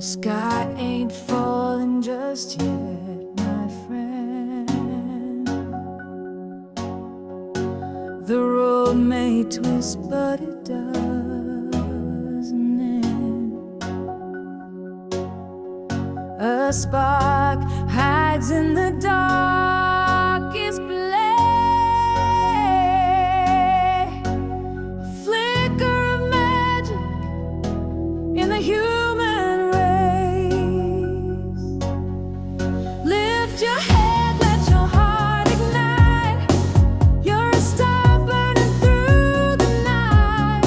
Sky ain't falling just yet, my friend. The road may twist, but it doesn't end. A spark hides in the darkest place. A flicker of magic in the human race. Lift your head, let your heart ignite. You're a star burning through the night.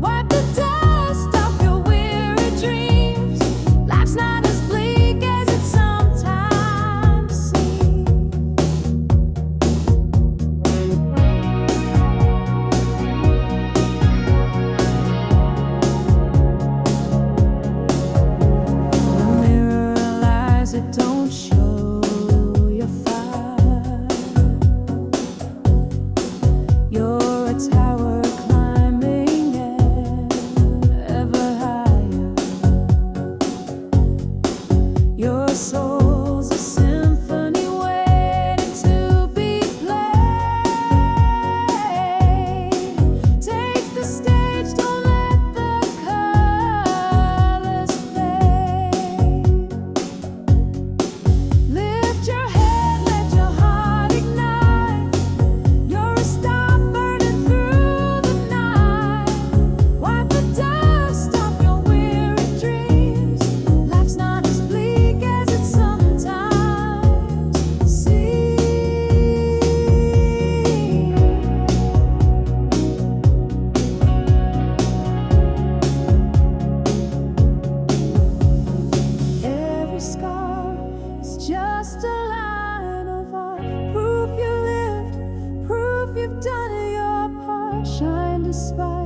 Wipe the dust off your weary dreams. Life's not as bleak as it sometimes seems. The mirror lies that don't show your fire. You're a tower climbing ever higher. Your soul's a symphony waiting to be played. Take the stage, don't let the colors fade. Lift your head, let your heart ignite. You're a star burning through the night. Wipe the dust off your weary dreams. Life's not as bleak as it sometimes seems. Every scar is just a line of art. Proof you lived, proof you've done your part. Shine the spark.